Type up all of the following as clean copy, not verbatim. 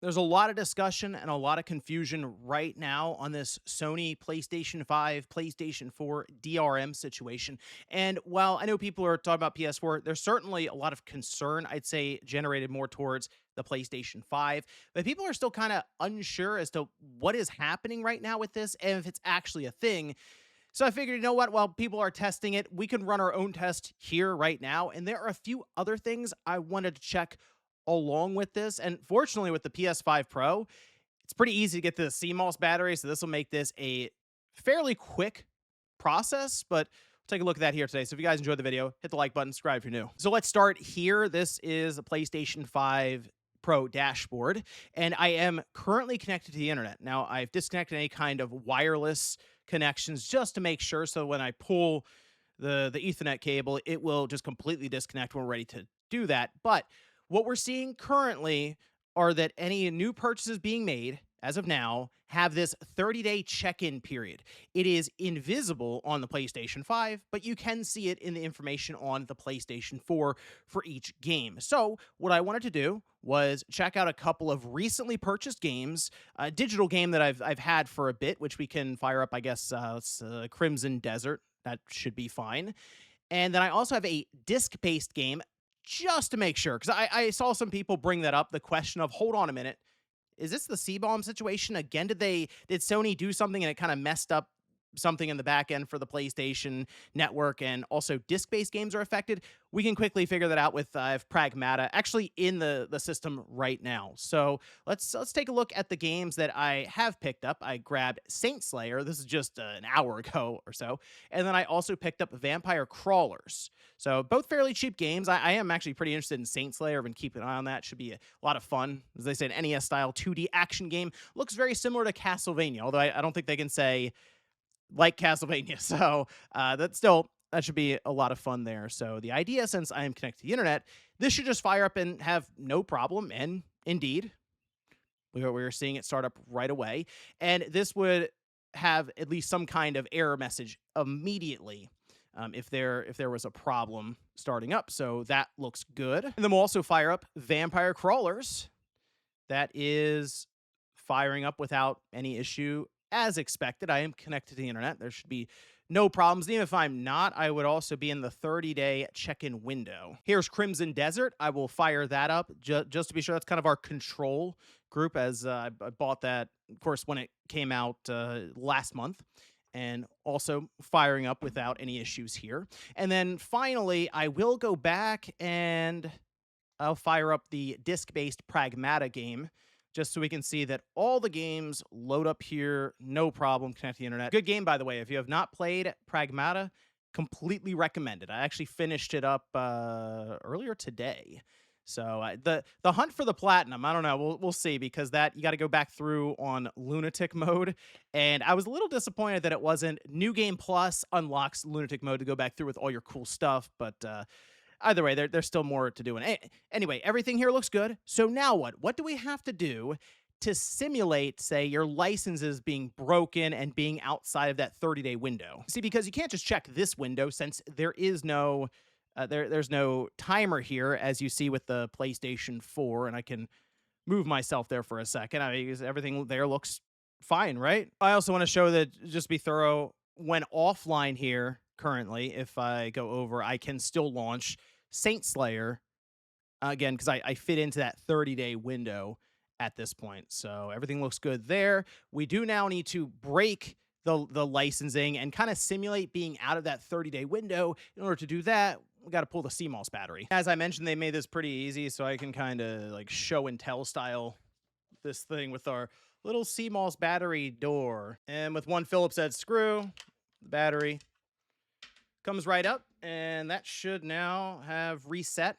There's a lot of discussion and a lot of confusion right now on this Sony PlayStation 5, PlayStation 4 DRM situation. And while I know people are talking about PS4, there's certainly a lot of concern, I'd say, generated more towards the PlayStation 5. But people are still kind of unsure as to what is happening right now with this and if it's actually a thing. So I figured, you know what? While people are testing it, we can run our own test here right now. And there are a few other things I wanted to check along with this. And fortunately, with the PS5 Pro, it's pretty easy to get the CMOS battery. So this will make this a fairly quick process, but we'll take a look at that here today. So if you guys enjoyed the video, hit the like button, subscribe if you're new. So let's start here. This is a PlayStation 5 Pro dashboard, and I am currently connected to the internet. Now, I've disconnected any kind of wireless connections just to make sure. So when I pull the Ethernet cable, it will just completely disconnect when we're ready to do that. But what we're seeing currently are that any new purchases being made as of now have this 30-day check-in period. It is invisible on the PlayStation 5, but you can see it in the information on the PlayStation 4 for each game. So what I wanted to do was check out a couple of recently purchased games, a digital game that I've had for a bit, which we can fire up, I guess, Crimson Desert. That should be fine. And then I also have a disc-based game just to make sure, because I saw some people bring that up, the question of, hold on a minute, is this the C-bomb situation again? Did Sony do something and it kind of messed up something in the back end for the PlayStation network, and also disc-based games are affected? We can quickly figure that out with Pragmata actually in the system right now. So let's take a look at the games that I have picked up. I grabbed Saint Slayer. This is just an hour ago or so. And then I also picked up Vampire Crawlers. So both fairly cheap games. I am actually pretty interested in Saint Slayer. I've been keeping an eye on that. Should be a lot of fun. As they said, NES-style 2D action game. Looks very similar to Castlevania, although I don't think they can say like Castlevania. So that should be a lot of fun there. So the idea, since I am connected to the internet, this should just fire up and have no problem. And indeed, we're seeing it start up right away. And this would have at least some kind of error message immediately if there was a problem starting up. So that looks good. And then we'll also fire up Vampire Crawlers. That is firing up without any issue as expected. I am connected to the internet. There should be no problems. Even if I'm not, I would also be in the 30-day check-in window. Here's Crimson Desert. I will fire that up just to be sure. That's kind of our control group, as I bought that, of course, when it came out last month. And also firing up without any issues here. And then finally, I will go back and I'll fire up the disc-based Pragmata game, just so we can see that all the games load up here, no problem, connect to the internet. Good game, by the way. If you have not played Pragmata, completely recommend it. I actually finished it up earlier today. So the hunt for the platinum, I don't know. We'll see, because that you got to go back through on lunatic mode, and I was a little disappointed that it wasn't New Game Plus unlocks lunatic mode to go back through with all your cool stuff, but either way, there's still more to do. And anyway, everything here looks good. So now what? What do we have to do to simulate, say, your licenses being broken and being outside of that 30-day window? See, because you can't just check this window, since there is no there's no timer here, as you see with the PlayStation 4, and I can move myself there for a second. I mean, everything there looks fine, right? I also want to show that, just be thorough, when offline here currently, if I go over, I can still launch Saint Slayer again, because I fit into that 30-day window at this point. So everything looks good there. We do now need to break the licensing and kind of simulate being out of that 30-day window. In order to do that, we got to pull the CMOS battery. As I mentioned, they made this pretty easy, so I can kind of like show and tell style this thing with our little CMOS battery door. And with one Phillips head screw, the battery comes right up, and that should now have reset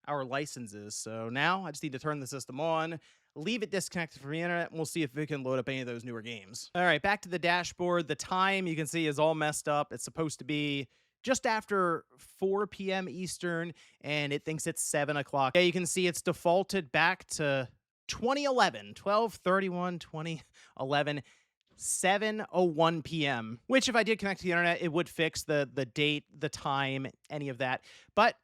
our licenses. So now I just need to turn the system on, leave it disconnected from the internet, and we'll see if we can load up any of those newer games. All right, back to the dashboard. The time, you can see, is all messed up. It's supposed to be just after 4 p.m. Eastern, and it thinks it's 7 o'clock. Yeah, you can see it's defaulted back to 2011, 12/31, 2011. 7:01 p.m., which if I did connect to the internet, it would fix the date, the time, any of that. But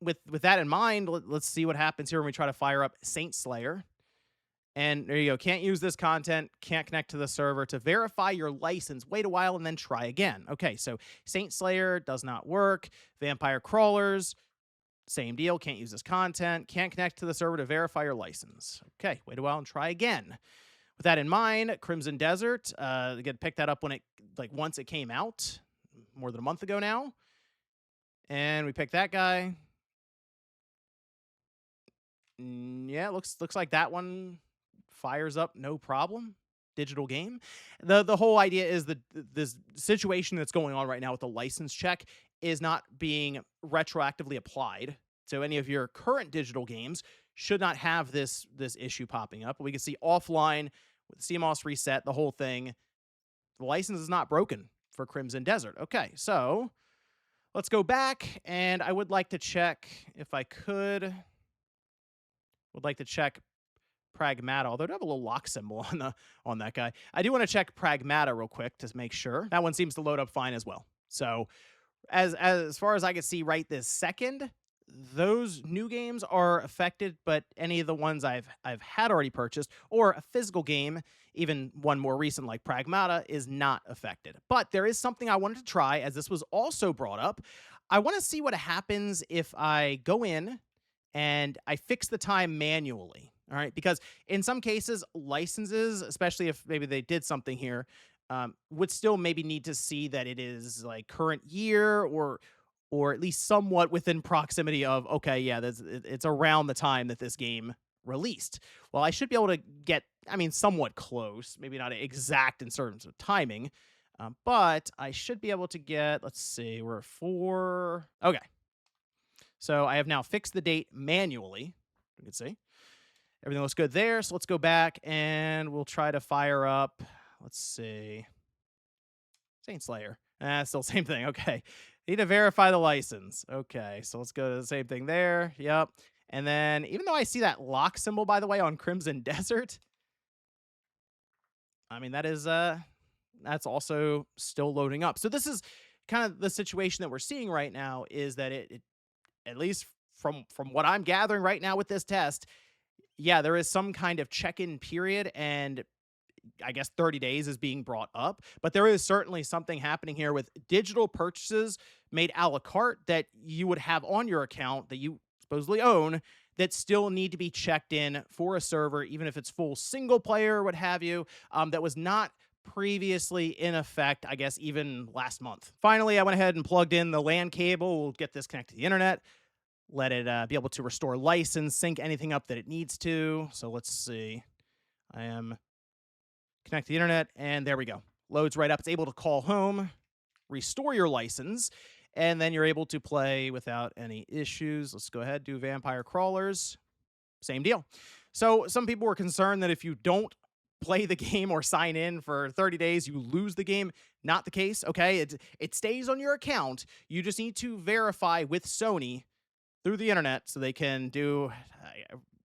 with that in mind, let's see what happens here when we try to fire up Saint Slayer. And there you go. Can't use this content, can't connect to the server. To verify your license, wait a while and then try again. Okay, so Saint Slayer does not work. Vampire Crawlers, same deal. Can't use this content, can't connect to the server to verify your license. Okay, wait a while and try again. With that in mind, Crimson Desert, again, picked that up when it, like, once it came out, more than a month ago now. And we picked that guy. Yeah, looks like that one fires up no problem. Digital game. The whole idea is that this situation that's going on right now with the license check is not being retroactively applied. So any of your current digital games should not have this issue popping up. We can see offline with CMOS reset, the whole thing. The license is not broken for Crimson Desert. Okay, so let's go back, and I would like to check, if I could, would like to check Pragmata, although I do have a little lock symbol on that guy. I do want to check Pragmata real quick to make sure. That one seems to load up fine as well. So as far as I can see right this second, those new games are affected, but any of the ones I've had already purchased, or a physical game, even one more recent like Pragmata, is not affected. But there is something I wanted to try, as this was also brought up. I want to see what happens if I go in and I fix the time manually. All right, because in some cases, licenses, especially if maybe they did something here, would still maybe need to see that it is like current year, or at least somewhat within proximity of, okay, yeah, it's around the time that this game released. Well, I should be able to get, I mean, somewhat close, maybe not exact in terms of timing, but I should be able to get, let's see, we're at 4. Okay. So I have now fixed the date manually. You can see everything looks good there. So let's go back and we'll try to fire up, let's see, Saint Slayer. Still same thing. Okay. Need to verify the license. Okay. So let's go to the same thing there. Yep. And then even though I see that lock symbol, by the way, on Crimson Desert, I mean, that is, that's also still loading up. So this is kind of the situation that we're seeing right now, is that it at least from what I'm gathering right now with this test, yeah, there is some kind of check-in period, and I guess 30 days is being brought up, but there is certainly something happening here with digital purchases made a la carte that you would have on your account that you supposedly own that still need to be checked in for a server, even if it's full single player or what have you, that was not previously in effect, I guess, even last month. Finally, I went ahead and plugged in the LAN cable. We'll get this connected to the internet, let it be able to restore license, sync anything up that it needs to. So let's see. I am connect to the internet, and there we go. Loads right up. It's able to call home, restore your license, and then you're able to play without any issues. Let's go ahead, do Vampire Crawlers. Same deal. So some people were concerned that if you don't play the game or sign in for 30 days, you lose the game. Not the case, okay? It stays on your account. You just need to verify with Sony through the internet so they can do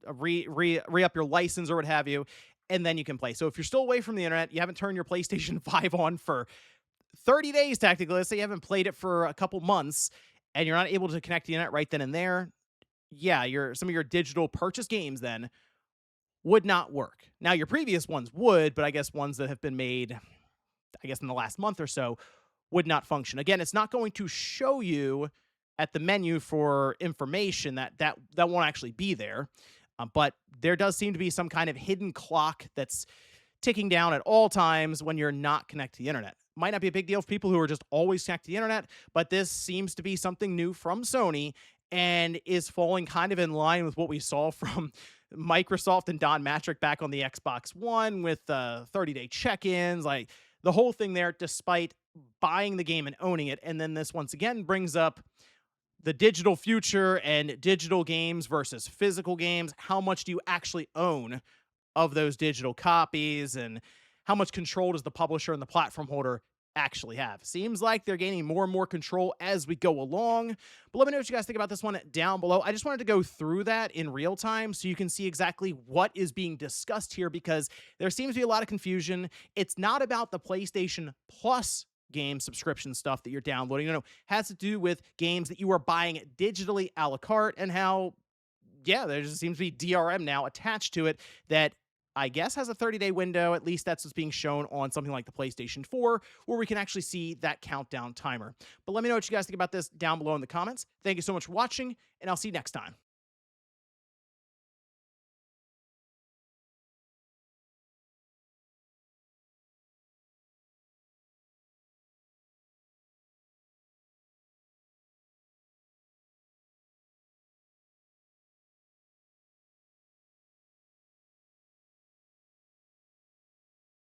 re-up your license or what have you, and then you can play. So if you're still away from the internet, you haven't turned your PlayStation 5 on for 30 days technically, let's say you haven't played it for a couple months, and you're not able to connect to the internet right then and there, yeah, some of your digital purchase games then would not work. Now, your previous ones would, but I guess ones that have been made, I guess, in the last month or so would not function. Again, it's not going to show you at the menu for information that won't actually be there. But there does seem to be some kind of hidden clock that's ticking down at all times when you're not connected to the internet. Might not be a big deal for people who are just always connected to the internet, but this seems to be something new from Sony and is falling kind of in line with what we saw from Microsoft and Don Matrick back on the Xbox One with 30-day check-ins, like the whole thing there, despite buying the game and owning it. And then this once again brings up the digital future and digital games versus physical games. How much do you actually own of those digital copies, and how much control does the publisher and the platform holder actually have? Seems like they're gaining more and more control as we go along. But let me know what you guys think about this one down below. I just wanted to go through that in real time so you can see exactly what is being discussed here, because there seems to be a lot of confusion. It's not about the PlayStation Plus game subscription stuff that you're downloading. No, it has to do with games that you are buying digitally a la carte, and how, yeah, there just seems to be DRM now attached to it that I guess, has a 30-day window. At least that's what's being shown on something like the PlayStation 4, where we can actually see that countdown timer. But let me know what you guys think about this down below in the comments. Thank you so much for watching, and I'll see you next time.